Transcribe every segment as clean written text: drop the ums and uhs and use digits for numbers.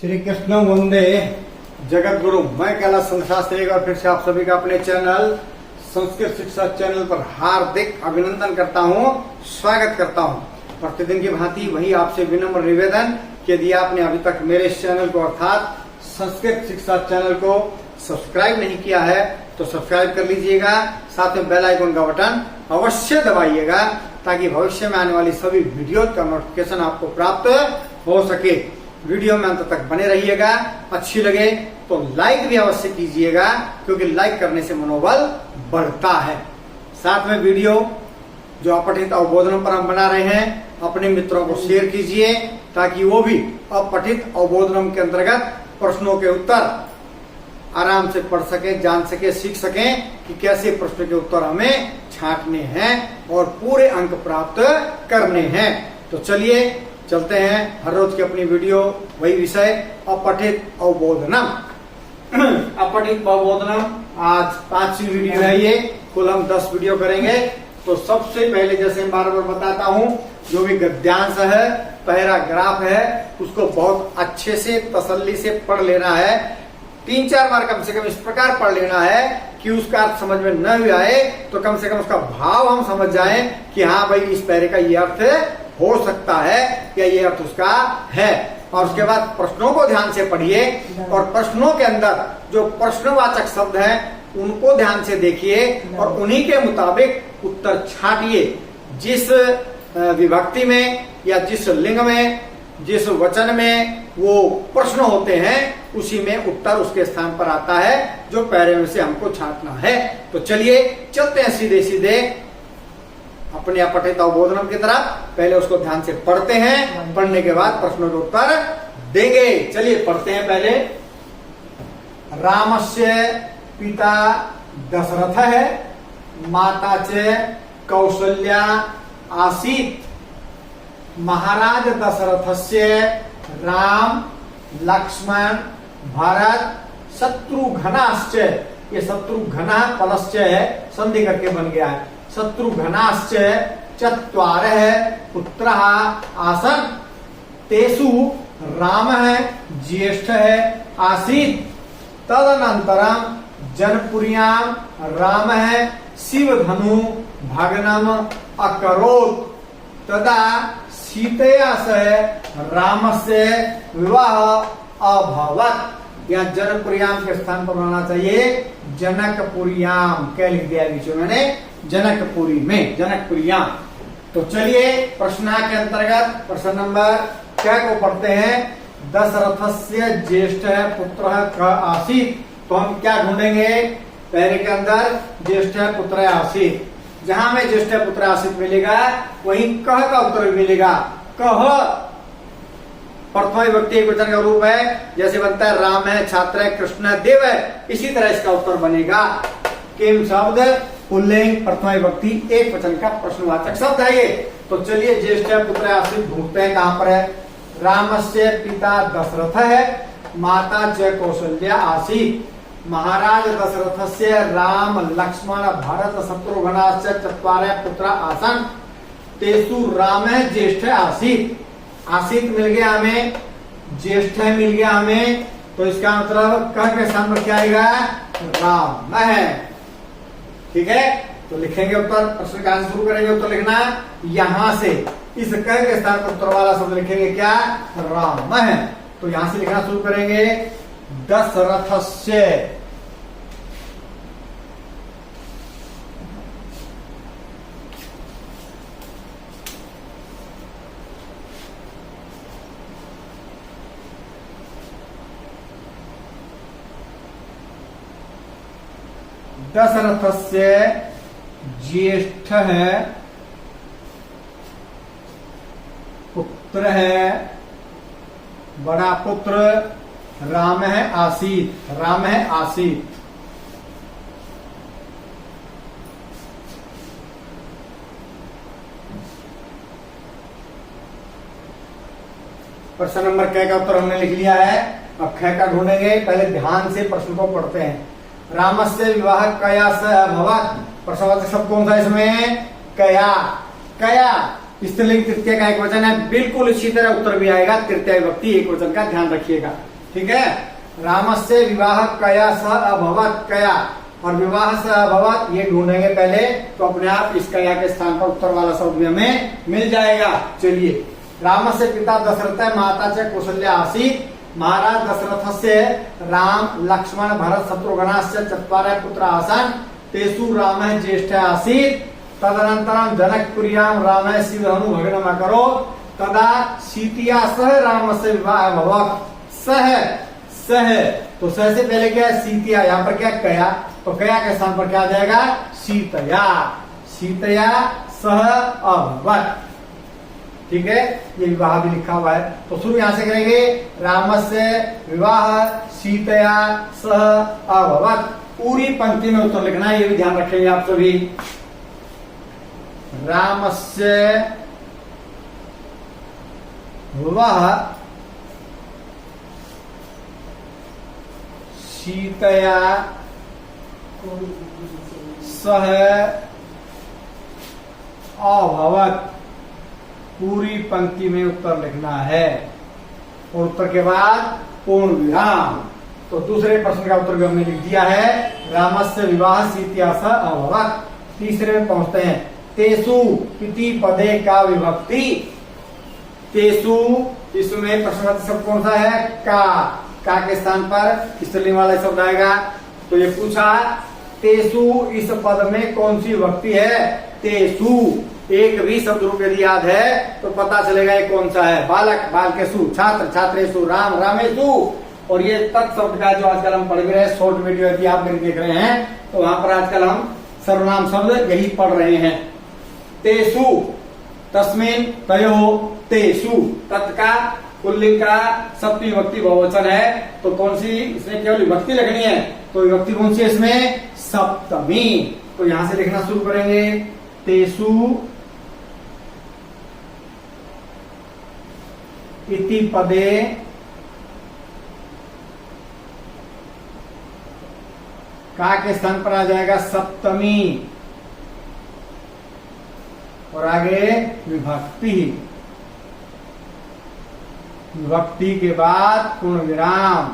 श्री कृष्ण वंदे जगत गुरु। मैं कैलाश संत शास्त्री एक बार फिर से आप सभी का अपने चैनल संस्कृत शिक्षा चैनल पर हार्दिक अभिनंदन करता हूँ, स्वागत करता हूँ। प्रतिदिन की भांति वही आपसे विनम्र निवेदन कि यदि आपने अभी तक मेरे इस चैनल को अर्थात संस्कृत शिक्षा चैनल को सब्सक्राइब नहीं किया है तो सब्सक्राइब कर लीजिएगा, साथ में बेल आइकन का बटन अवश्य दबाइएगा ताकि भविष्य में आने वाली सभी वीडियो का नोटिफिकेशन आपको प्राप्त हो सके। वीडियो में अंत तक बने रहिएगा। अच्छी लगे तो लाइक भी अवश्य कीजिएगा क्योंकि लाइक करने से मनोबल बढ़ता है। साथ में वीडियो जो अपठित अवबोधनम पर हम बना रहे हैं अपने मित्रों को शेयर कीजिए ताकि वो भी अपठित अवबोधनम के अंतर्गत प्रश्नों के उत्तर आराम से पढ़ सके, जान सके, सीख सके कि कैसे प्रश्न के उत्तर हमें छांटने हैं और पूरे अंक प्राप्त करने हैं। तो चलिए चलते हैं हर रोज की अपनी वीडियो, वही विषय अपठित अवबोधनम। अपठित अवबोधनम आज 5वीं वीडियो है। ये कुल हम 10 वीडियो करेंगे। तो सबसे पहले जैसे मैं बार बार बताता हूँ, जो भी गद्यांश है, पैराग्राफ है, उसको बहुत अच्छे से तसल्ली से पढ़ लेना है। 3-4 बार कम से कम इस प्रकार पढ़ लेना है कि उसका अर्थ समझ में न भी आए तो कम से कम उसका भाव हम समझ जाएं कि हाँ भाई इस पैरे का ये अर्थ हो सकता है या ये अर्थ उसका है। और उसके बाद प्रश्नों को ध्यान से पढ़िए और प्रश्नों के अंदर जो प्रश्नवाचक शब्द हैं उनको ध्यान से देखिए और उन्हीं के मुताबिक उत्तर छांटिए। जिस विभक्ति में या जिस लिंग में, जिस वचन में वो प्रश्न होते हैं उसी में उत्तर उसके स्थान पर आता है जो पैरे में से हमको छांटना है। तो चलिए चलते हैं सीधे सीधे अपने अपठित अवबोधनम की तरफ। पहले उसको ध्यान से पढ़ते हैं, पढ़ने के बाद प्रश्नों के उत्तर देंगे। चलिए पढ़ते हैं। पहले रामस्य पिता दशरथ है, माता च कौसल्या आसीत्। महाराज दशरथस्य राम लक्ष्मण भरत शत्रुघ्नाश्च, ये शत्रुघ्ना पलश्च है, संधि करके बन गया है। शत्रुघ्नाश्च चत्वारः पुत्रः आसन्, तेषु रामः ज्येष्ठः आसीत्। तदनन्तरं जनपुर्यां रामः शिवधनु भग्नम् अकरोत्। तदा सीतया सह रामस्य विवाह अभवत्। यहाँ जनकपुरियाम के स्थान पर बनाना चाहिए जनकपुरियाम। क्या लिख दिया बीच में मैंने? जनकपुरी में, जनकपुरियाम। तो चलिए प्रश्न के अंतर्गत प्रश्न नंबर क्या को पढ़ते हैं। दशरथस्य ज्येष्ठ पुत्र क आसीत्। तो हम क्या ढूंढेंगे पहले के अंदर? ज्येष्ठ पुत्र आसीत्। जहां में ज्येष्ठ पुत्र आश्रित मिलेगा वहीं कह का उत्तर मिलेगा। कह प्रथमा विभक्ति एक वचन का रूप है, जैसे बनता है राम है, छात्र है, कृष्ण है, देव है, इसी तरह इसका उत्तर बनेगा। किम शब्द पुल्लिंग प्रथमा विभक्ति एक वचन का प्रश्नवाचक शब्द है ये। तो चलिए ज्येष्ठ पुत्र आश्रित ढूंढते हैं कहां पर है। रामस्य पिता दशरथ है, माता च कौसल्या आसीत्। महाराज दशरथस्य राम लक्ष्मण भरत शत्रुघ्नाश्च चत्वारः पुत्र आसन्, तेषु रामः ज्येष्ठ आसीत्। आसीत् मिल गया हमें, ज्येष्ठ मिल गया हमें, तो इसका मतलब कह के स्थान पर क्या आएगा? राम है। ठीक है, तो लिखेंगे उत्तर। प्रश्न का शुरू करेंगे उत्तर लिखना यहां से। इस कह के स्थान पर उत्तर वाला शब्द लिखेंगे क्या? राम है। तो यहां से लिखना शुरू करेंगे दशरथस्य। दशरथस्य ज्येष्ठ है पुत्र है, बड़ा पुत्र राम है आसीत्। राम है आसीत्। प्रश्न नंबर क का उत्तर हमने लिख लिया है। अब ख का ढूंढेंगे। पहले ध्यान से प्रश्न को पढ़ते हैं। रामस्य विवाह कया सह अभवत्। प्रश्नवाचक शब्द कौन सा इसमें? कया। कया स्त्रीलिंग तृतीय का एक वचन है, बिल्कुल इसी तरह उत्तर भी आएगा तृतीय विभक्ति एक वचन का, ध्यान रखिएगा। ठीक है, रामस्य विवाह कया सह अभवत, कया और विवाह सह अभवत ये ढूंढेंगे पहले, तो अपने आप इस कया के स्थान पर उत्तर वाला शब्द भी हमें मिल जाएगा। चलिए, रामस्य पिता दशरथ माता च कौशल्या आसीत्, महाराज दशरथ से राम लक्ष्मण भरत शत्रुघ्नाश्च चत्वारः पुत्राः आसन्, तेषु रामः ज्येष्ठः आसीत्, तदनन्तरं जनकपुर्यां रामः शिवधनु भग्नम् अकरोत्, तदा सीतया सह रामस्य विवाहः अभवत्। सह तो सह से पहले क्या है, सीतिया, यहाँ पर क्या कया, तो कया के स्थान पर क्या आ जाएगा, सीतया, सीतया सह अभवत्। ठीक है, ये विवाह भी लिखा हुआ है, तो शुरू यहां से करेंगे, रामस्य विवाह सीतया सह अभवत्। पूरी पंक्ति में उत्तर लिखना है, ये भी ध्यान रखेंगे आप सभी। रामस्य विवाह सीतया सह अभवत्, पूरी पंक्ति में उत्तर लिखना है, और उत्तर के बाद पूर्ण विराम। तो दूसरे प्रश्न का उत्तर भी हमने लिख दिया है, रामस्य विवाह सीतया सह अभवत्। तीसरे में पहुंचते हैं, तेसु इति पदे का विभक्ति, तेसु इसमें प्रश्नवाची शब्द कौन सा है, का के स्थान पर स्त्रीलिंग वाला शब्द आएगा। तो ये पूछा, तेसु इस पद में कौन सी विभक्ति है, तेसु एक भी शब्द रूप यदि याद है तो पता चलेगा ये कौन सा है, बालक बालकेसु, छात्र छात्रेसु, राम रामेसु। और ये तत्शब्द का जो आजकल हम पढ़ रहे हैं, शॉर्ट वीडियो यदि आप मेरे देख रहे हैं तो वहां पर आजकल हम सर्वनाम शब्द यही पढ़ रहे हैं। तेसु, तस्मिन, तयो, तेसु, तत्का पुल्लिंग का सप्तमी विभक्ति बहुवचन है, तो कौन सी इसमें केवल विभक्ति लिखनी है, तो विभक्ति कौन सी है इसमें, सप्तमी। तो यहां से लिखना शुरू करेंगे, तेसु इति पदे का के स्थान पर आ जाएगा सप्तमी, और आगे विभक्ति, विभक्ति के बाद पूर्ण विराम।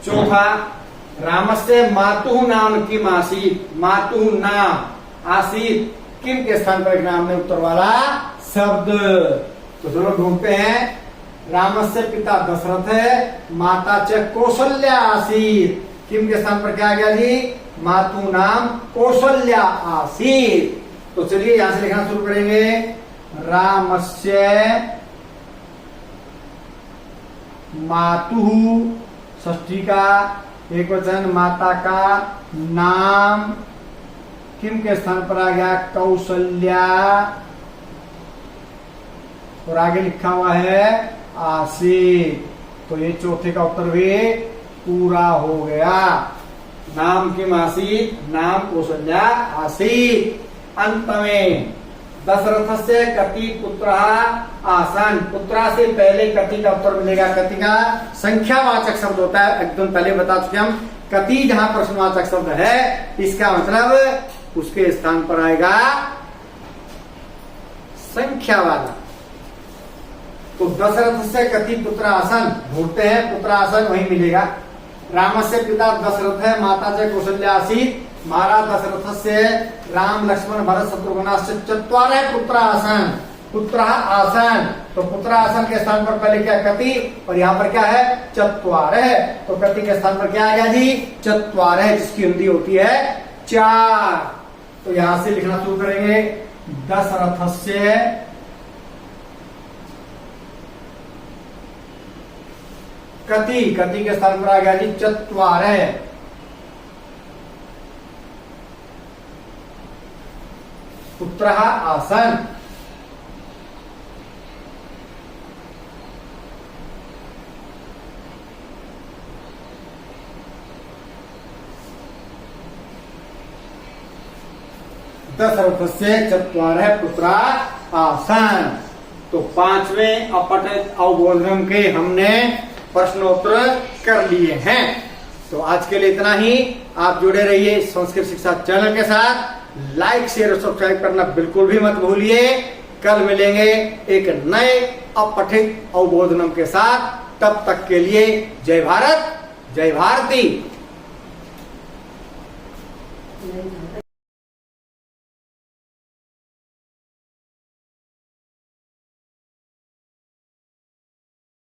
चौथा, रामस्य मातुः नाम किम आसीत्, मातुः नाम आसीत् किम के स्थान पर नाम में उत्तर वाला शब्द। तो चलो ढूंढते हैं, रामस्य पिता दशरथ है, माता च कौशल्या आसीत्, किम के स्थान पर क्या आ गया जी, मातु नाम कौशल्या आसीत्। तो चलिए यहां से लिखना शुरू करेंगे, रामस्य मातुः, षष्ठी का एक वचन, माता का नाम किम के स्थान पर आ गया, कौशल्या, और आगे लिखा हुआ है आसीत्। तो ये चौथे का उत्तर भी पूरा हो गया, नाम किम आसीत्, नाम कौशल्या आसीत्। अंत में दशरथ से कति पुत्र आसन, पुत्रा से पहले कति का उत्तर मिलेगा, कति का संख्यावाचक शब्द होता है, एकदम पहले बता चुके हम। कति जहां प्रश्नवाचक शब्द है इसका मतलब उसके स्थान पर आएगा संख्या वाला। तो दशरथ से कति पुत्र आसन ढूंढते हैं, पुत्र आसन वही मिलेगा। रामस्य पिता दशरथ है, माता च कौशल्या आसीत्, महाराज दशरथ से राम लक्ष्मण भरत शत्रुघ्नाश्च चत्वारः पुत्र आसन, पुत्र आसन। तो पुत्र आसन के स्थान पर पहले क्या, कति, और यहाँ पर क्या है, चत्वारः। तो कति के स्थान पर क्या आ गया जी, चत्वारः, जिसकी हिंदी होती है 4। तो यहां से लिखना शुरू करेंगे, दशरथ से कति, कति के स्थान पर आ गया जी चत्वारः, पुत्र आसन। दशरथ से चत्वारः पुत्र आसन। तो 5वें अपठित अवबोधनम के हमने प्रश्नोत्तर कर लिए हैं। तो आज के लिए इतना ही। आप जुड़े रहिए संस्कृत शिक्षा चैनल के साथ। लाइक शेयर और सब्सक्राइब करना बिल्कुल भी मत भूलिए। कल मिलेंगे एक नए अपठित अवबोधनम के साथ। तब तक के लिए जय भारत, जय भारती।